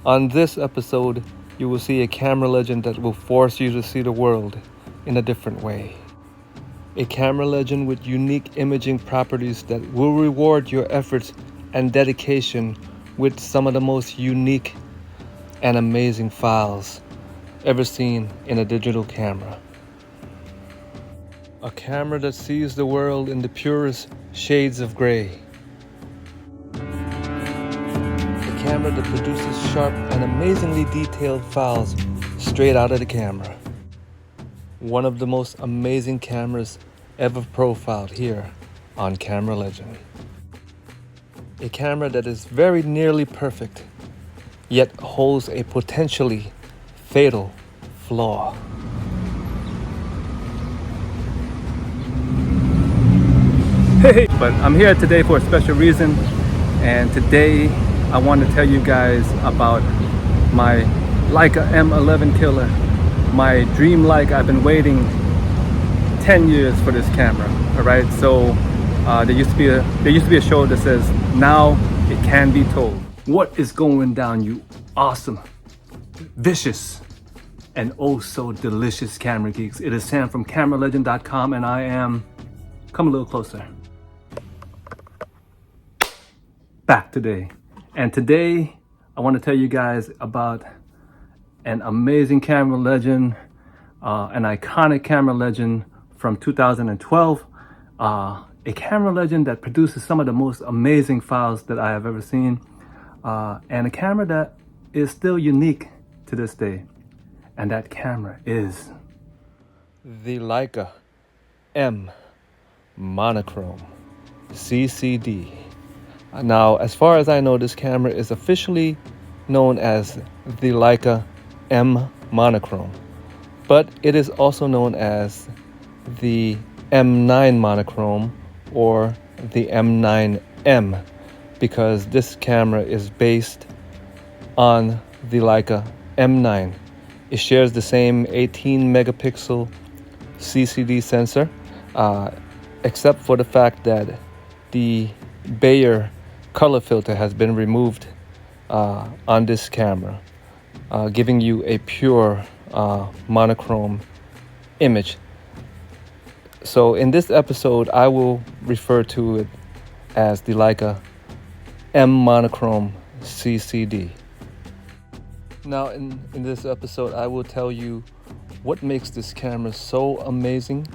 On this episode, you will see a camera legend that will force you to see the world in a different way. A camera legend with unique imaging properties that will reward your efforts and dedication with some of the most unique and amazing files ever seen in a digital camera. A camera that sees the world in the purest shades of gray. A camera that produces sharp and amazingly detailed files straight out of the camera. One of the most amazing cameras ever profiled here on Camera Legend. A camera that is very nearly perfect, yet holds a potentially fatal flaw. Hey, but I'm here today for a special reason, and today I want to tell you guys about my Leica M11 killer, my dream Leica. I've been waiting 10 years for this camera. All right, so there used to be a show that says now it can be told. What is going down, you awesome, vicious, and oh so delicious camera geeks? It is Sam from CameraLegend.com, and I am, come a little closer, back today. And today I want to tell you guys about an amazing camera legend, an iconic camera legend from 2012, a camera legend that produces some of the most amazing files that I have ever seen, and a camera that is still unique to this day. And that camera is the Leica M Monochrom CCD. Now, as far as I know, this camera is officially known as the Leica M Monochrom, but it is also known as the M9 Monochrome or the M9M, because this camera is based on the Leica M9. It shares the same 18 megapixel CCD sensor, except for the fact that the Bayer color filter has been removed on this camera, giving you a pure monochrome image. So in this episode, I will refer to it as the Leica M Monochrom CCD. Now in this episode, I will tell you what makes this camera so amazing.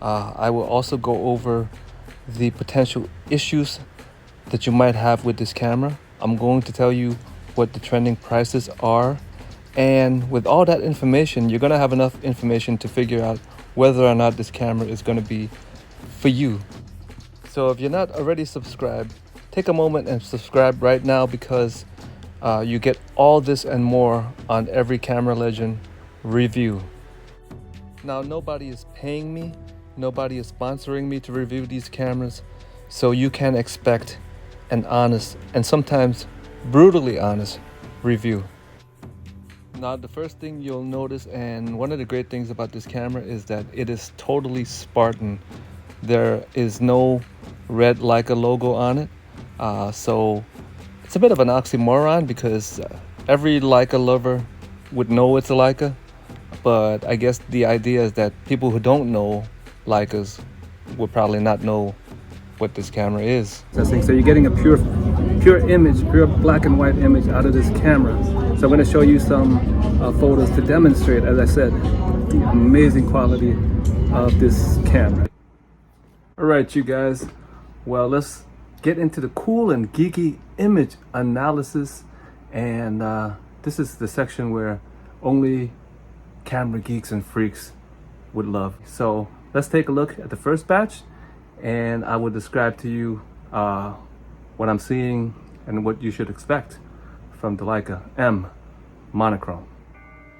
I will also go over the potential issues that you might have with this camera. I'm going to tell you what the trending prices are. And with all that information, you're going to have enough information to figure out whether or not this camera is going to be for you. So if you're not already subscribed, take a moment and subscribe right now, because you get all this and more on every Camera Legend review. Now, nobody is paying me, nobody is sponsoring me to review these cameras, so you can expect an honest and sometimes brutally honest review. Now, the first thing you'll notice, and one of the great things about this camera, is that it is totally Spartan. There is no red Leica logo on it, so it's a bit of an oxymoron, because every Leica lover would know it's a Leica, but I guess the idea is that people who don't know Leicas would probably not know what this camera is. So you're getting a pure image, pure black and white image out of this camera. So I'm going to show you some photos to demonstrate, as I said, the amazing quality of this camera. All right, you guys. Well, let's get into the cool and geeky image analysis. And this is the section where only camera geeks and freaks would love. So let's take a look at the first batch, and I will describe to you what I'm seeing and what you should expect from the Leica M Monochrom.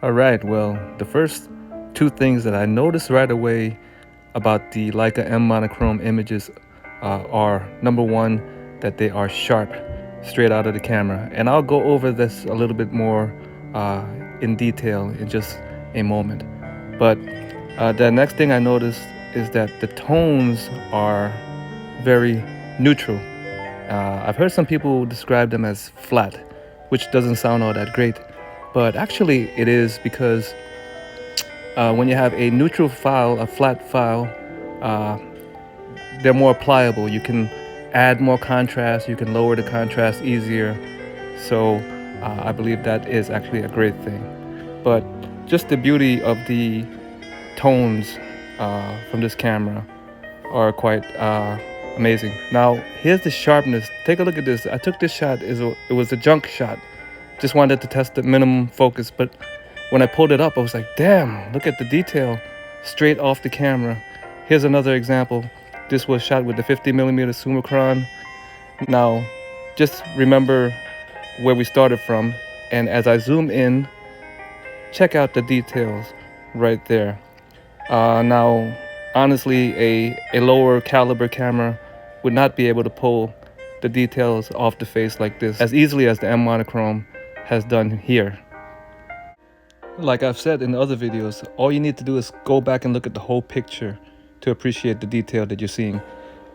All right, well, the first two things that I noticed right away about the Leica M Monochrom images are, number one, that they are sharp straight out of the camera. And I'll go over this a little bit more in detail in just a moment. But the next thing I noticed is that the tones are very neutral. I've heard some people describe them as flat, which doesn't sound all that great. But actually it is, because when you have a neutral file, a flat file, they're more pliable. You can add more contrast, you can lower the contrast easier. So I believe that is actually a great thing. But just the beauty of the tones from this camera are quite amazing. Now here's the sharpness. Take a look at this. I took this shot, it was a junk shot. Just wanted to test the minimum focus, but when I pulled it up, I was like, damn, look at the detail straight off the camera. Here's another example. This was shot with the 50mm Summicron. Now, just remember where we started from, and as I zoom in, check out the details right there. Now, honestly, a lower caliber camera would not be able to pull the details off the face like this as easily as the M Monochrom has done here. Like I've said in other videos, all you need to do is go back and look at the whole picture to appreciate the detail that you're seeing.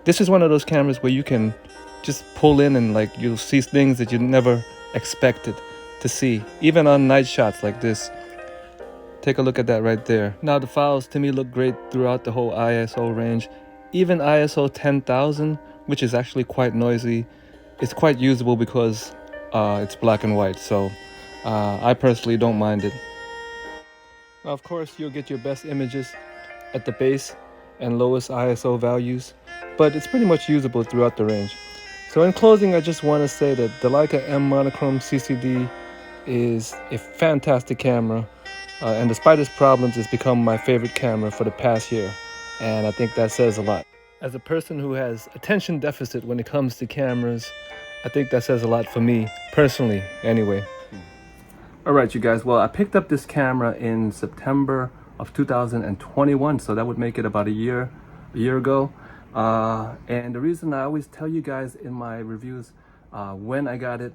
This is one of those cameras where you can just pull in and like you'll see things that you never expected to see, even on night shots like this. Take a look at that right there. Now the files to me look great throughout the whole ISO range. Even ISO 10,000, which is actually quite noisy, it's quite usable because it's black and white. So I personally don't mind it. Now, of course, you'll get your best images at the base and lowest ISO values, but it's pretty much usable throughout the range. So in closing, I just want to say that the Leica M Monochrom CCD is a fantastic camera, and despite its problems, it's become my favorite camera for the past year, and I think that says a lot. As a person who has attention deficit when it comes to cameras, I think that says a lot for me, personally, anyway. Alright, you guys, well, I picked up this camera in September of 2021, so that would make it about a year ago. And the reason I always tell you guys in my reviews when I got it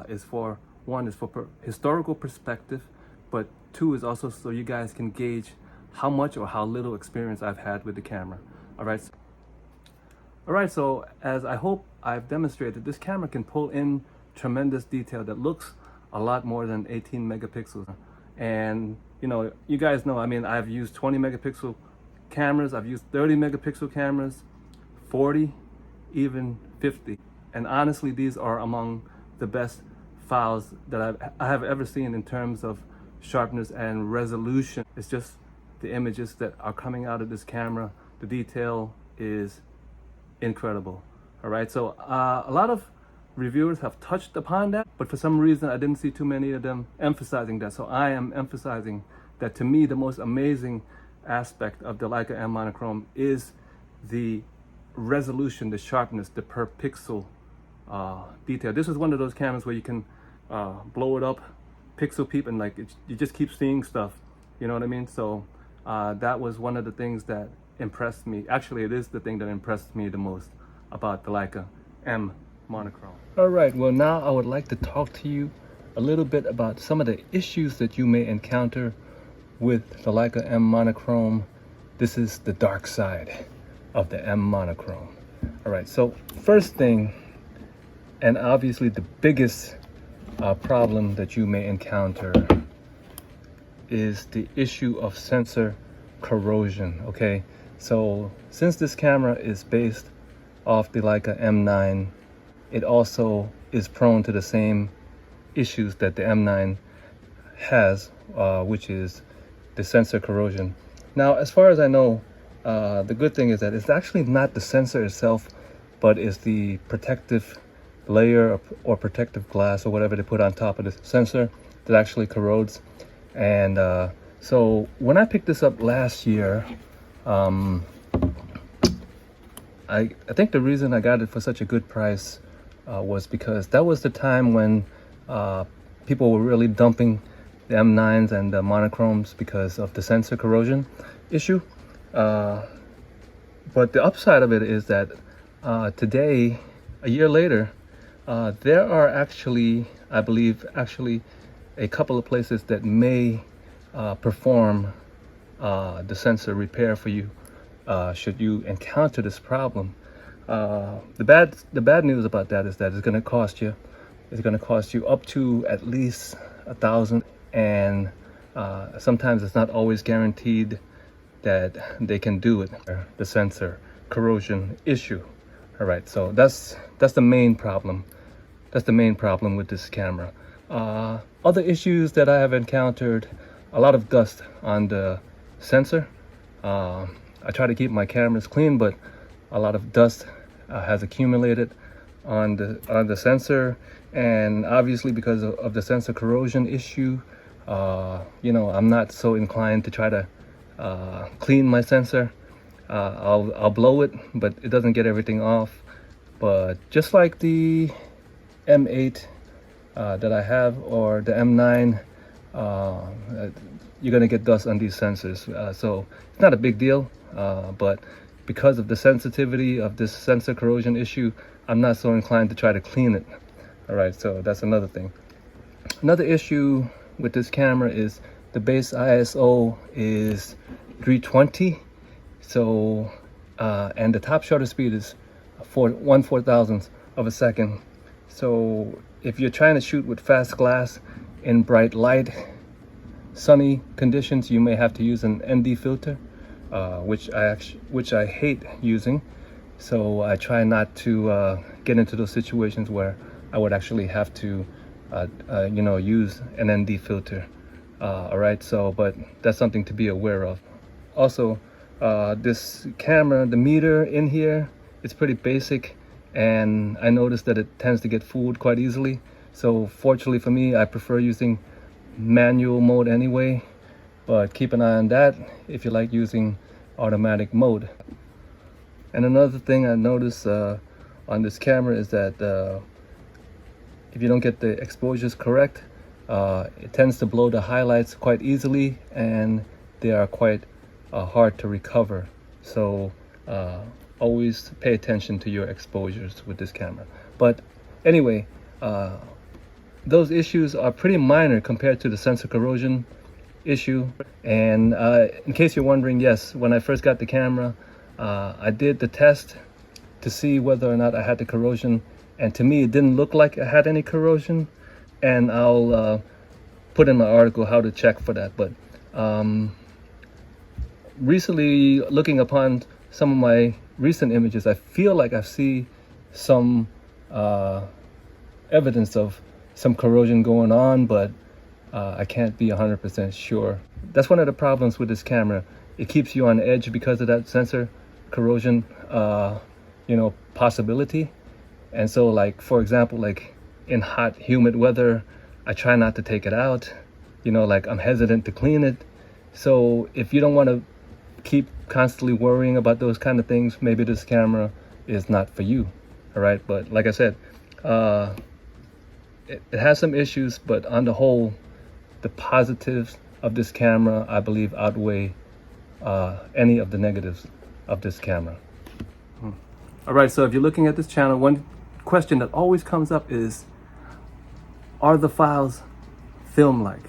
is for, one, is for historical perspective, but two is also so you guys can gauge how much or how little experience I've had with the camera. Alright, so as I hope I've demonstrated, this camera can pull in tremendous detail that looks a lot more than 18 megapixels. And you know, you guys know, I mean, I've used 20 megapixel cameras, I've used 30 megapixel cameras, 40, even 50. And honestly, these are among the best files that I have ever seen in terms of sharpness and resolution. It's just the images that are coming out of this camera, the detail is incredible. All right, so a lot of reviewers have touched upon that, but for some reason I didn't see too many of them emphasizing that. So I am emphasizing that. To me, the most amazing aspect of the Leica M Monochrom is the resolution, the sharpness, the per pixel detail. This is one of those cameras where you can blow it up, pixel peep, and like you just keep seeing stuff, you know what I mean? So that was one of the things that impressed me. Actually, it is the thing that impressed me the most about the Leica M Monochrom. All right, well, now I would like to talk to you a little bit about some of the issues that you may encounter with the Leica M Monochrom. This is the dark side of the M Monochrom. All right, so first thing, and obviously the biggest problem that you may encounter is the issue of sensor corrosion. Okay, so since this camera is based off the Leica M9, it also is prone to the same issues that the M9 has, which is the sensor corrosion. Now, as far as I know, the good thing is that it's actually not the sensor itself, but it's the protective layer or protective glass or whatever they put on top of the sensor that actually corrodes. And so when I picked this up last year, I think the reason I got it for such a good price was because that was the time when people were really dumping the M9s and the monochromes because of the sensor corrosion issue. But the upside of it is that today, a year later, there are actually, I believe, a couple of places that may perform the sensor repair for you should you encounter this problem. The bad news about that is that it's going to cost you is going to cost you up to at least $1,000, and sometimes it's not always guaranteed that they can do it. The sensor corrosion issue. All right, so that's the main problem. That's the main problem with this camera. Other issues that I have encountered: a lot of dust on the sensor. I try to keep my cameras clean, but a lot of dust has accumulated on the sensor, and obviously because of the sensor corrosion issue, you know, I'm not so inclined to try to clean my sensor. I'll blow it, but it doesn't get everything off. But just like the M8 that I have, or the M9, you're gonna get dust on these sensors. So it's not a big deal, but because of the sensitivity of this sensor corrosion issue, I'm not so inclined to try to clean it. All right, so that's another thing. Another issue with this camera is the base ISO is 320. So, and the top shutter speed is 1/4000th of a second. So if you're trying to shoot with fast glass in bright light, sunny conditions, you may have to use an ND filter, which I hate using. So I try not to get into those situations where I would actually have to, you know, use an ND filter. All right, so but that's something to be aware of. Also, this camera, the meter in here, it's pretty basic, and I noticed that it tends to get fooled quite easily. So fortunately for me, I prefer using manual mode anyway, but keep an eye on that if you like using automatic mode. And another thing I noticed on this camera is that if you don't get the exposures correct, it tends to blow the highlights quite easily, and they are quite hard to recover. So always pay attention to your exposures with this camera. But anyway, those issues are pretty minor compared to the sensor corrosion issue. And in case you're wondering, yes, when I first got the camera, I did the test to see whether or not I had the corrosion, and to me it didn't look like I had any corrosion. And I'll put in my article how to check for that. But recently, looking upon some of my recent images, I feel like I see some evidence of some corrosion going on, but I can't be 100% sure. That's one of the problems with this camera. It keeps you on edge because of that sensor corrosion, you know, possibility. And so, like, for example, like in hot, humid weather, I try not to take it out. You know, like, I'm hesitant to clean it. So if you don't want to keep constantly worrying about those kind of things, maybe this camera is not for you. All right, but like I said, it has some issues, but on the whole, the positives of this camera, I believe, outweigh any of the negatives of this camera. All right, so if you're looking at this channel, one question that always comes up is, are the files film-like?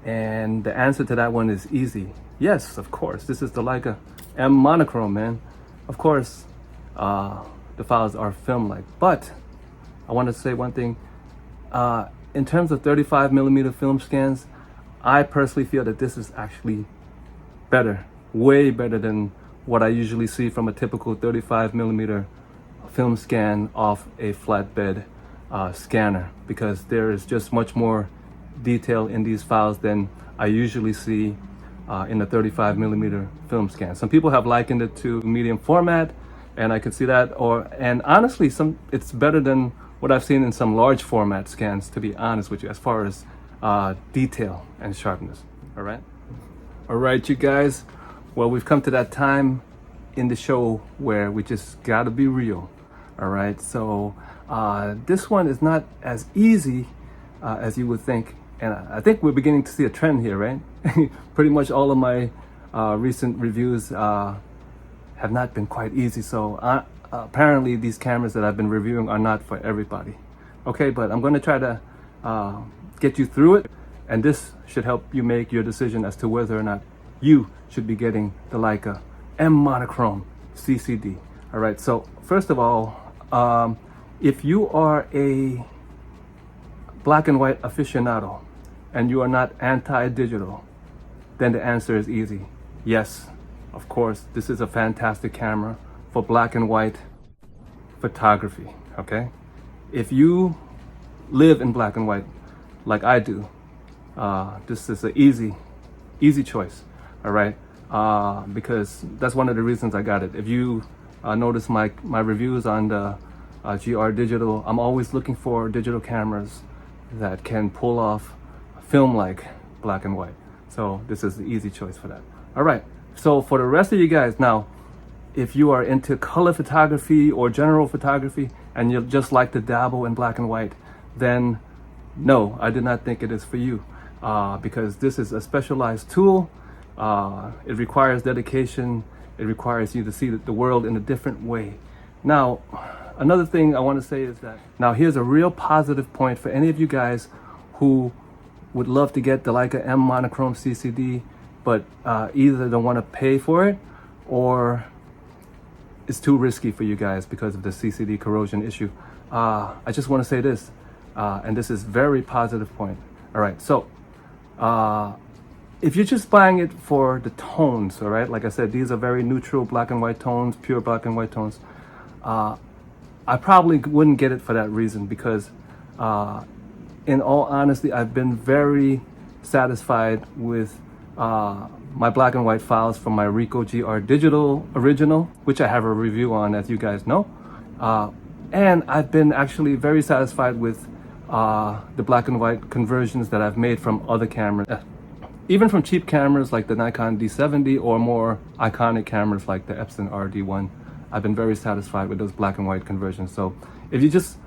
And the answer to that one is easy. Yes, of course. This is the Leica M Monochrom, man. Of course, the files are film-like. But I want to say one thing. In terms of 35mm film scans, I personally feel that this is actually better, way better than what I usually see from a typical 35mm film scan off a flatbed scanner, because there is just much more detail in these files than I usually see in a 35mm film scan. Some people have likened it to medium format, and I could see that. And honestly, it's better than what I've seen in some large format scans, to be honest with you, as far as detail and sharpness. All right, you guys. Well, we've come to that time in the show where we just gotta be real. All right, so this one is not as easy as you would think, and I think we're beginning to see a trend here, right? Pretty much all of my recent reviews have not been quite easy, so apparently these cameras that I've been reviewing are not for everybody. Okay, but I'm going to try to get you through it, and this should help you make your decision as to whether or not you should be getting the Leica M Monochrom CCD. All right, so first of all, if you are a black and white aficionado and you are not anti-digital, then the answer is easy. Yes, of course, this is a fantastic camera for black and white photography, okay? If you live in black and white like I do, this is an easy choice, all right? Because that's one of the reasons I got it. If you notice my reviews on the GR Digital, I'm always looking for digital cameras that can pull off film like black and white. So this is the easy choice for that. All right, so for the rest of you guys now, if you are into color photography or general photography and you just like to dabble in black and white, then no, I did not think it is for you, because this is a specialized tool. It requires dedication. It requires you to see the world in a different way. Now, another thing I want to say is that, now here's a real positive point for any of you guys who would love to get the Leica M Monochrom CCD, but either don't want to pay for it or it's too risky for you guys because of the CCD corrosion issue. I just want to say this, and this is very positive point. All right, so if you're just buying it for the tones, all right, like I said, these are very neutral black and white tones, pure black and white tones. I probably wouldn't get it for that reason, because in all honesty, I've been very satisfied with my black and white files from my Ricoh GR Digital original, which I have a review on, as you guys know. And I've been actually very satisfied with the black and white conversions that I've made from other cameras. Even from cheap cameras like the Nikon D70 or more iconic cameras like the Epson RD1, I've been very satisfied with those black and white conversions. So if you're just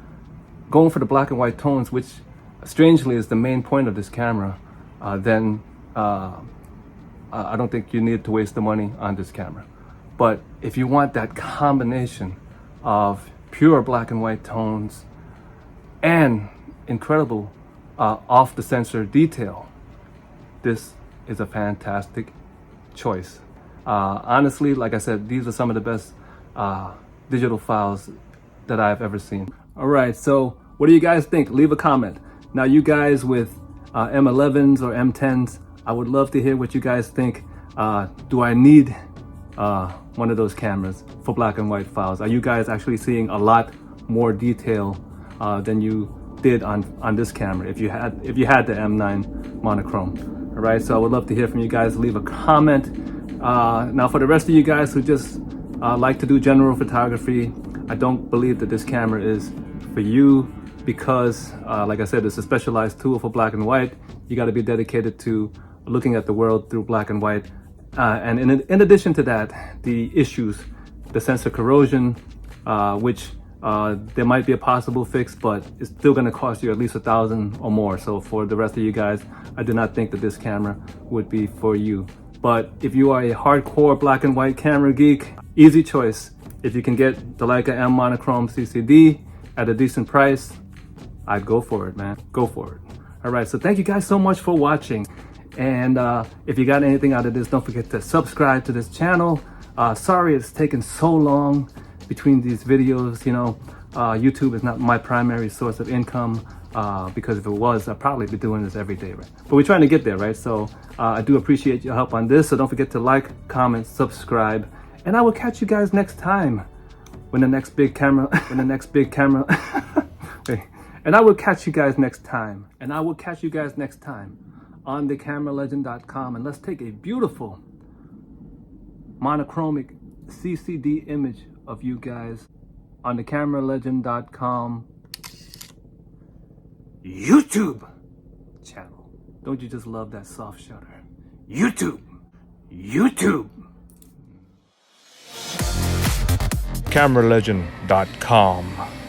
going for the black and white tones, which strangely is the main point of this camera, then I don't think you need to waste the money on this camera. But if you want that combination of pure black and white tones and incredible off the sensor detail, this is a fantastic choice. Honestly, like I said, these are some of the best digital files that I've ever seen. All right, so what do you guys think? Leave a comment. Now, you guys with M11s or M10s, I would love to hear what you guys think. Do I need one of those cameras for black and white files? Are you guys actually seeing a lot more detail than you did on this camera if you had the M9 Monochrome? All right, so I would love to hear from you guys. Leave a comment. Now, for the rest of you guys who just like to do general photography, I don't believe that this camera is for you, because like I said, it's a specialized tool for black and white. You got to be dedicated to looking at the world through black and white. And in addition to that, the issues, the sensor corrosion, which there might be a possible fix, but it's still going to cost you at least $1,000 or more. So for the rest of you guys, I do not think that this camera would be for you. But if you are a hardcore black and white camera geek, easy choice. If you can get the Leica M Monochrom CCD at a decent price, I'd go for it, man. Go for it. All right, so thank you guys so much for watching. And if you got anything out of this, don't forget to subscribe to this channel. Sorry it's taken so long between these videos. You know, YouTube is not my primary source of income, because if it was, I'd probably be doing this every day, right? But we're trying to get there, right? So I do appreciate your help on this. So don't forget to like, comment, subscribe, and I will catch you guys next time when the next big camera, okay. And I will catch you guys next time. On theCameraLegend.com, and let's take a beautiful monochromic CCD image of you guys on theCameraLegend.com YouTube channel. Don't you just love that soft shutter? YouTube. CameraLegend.com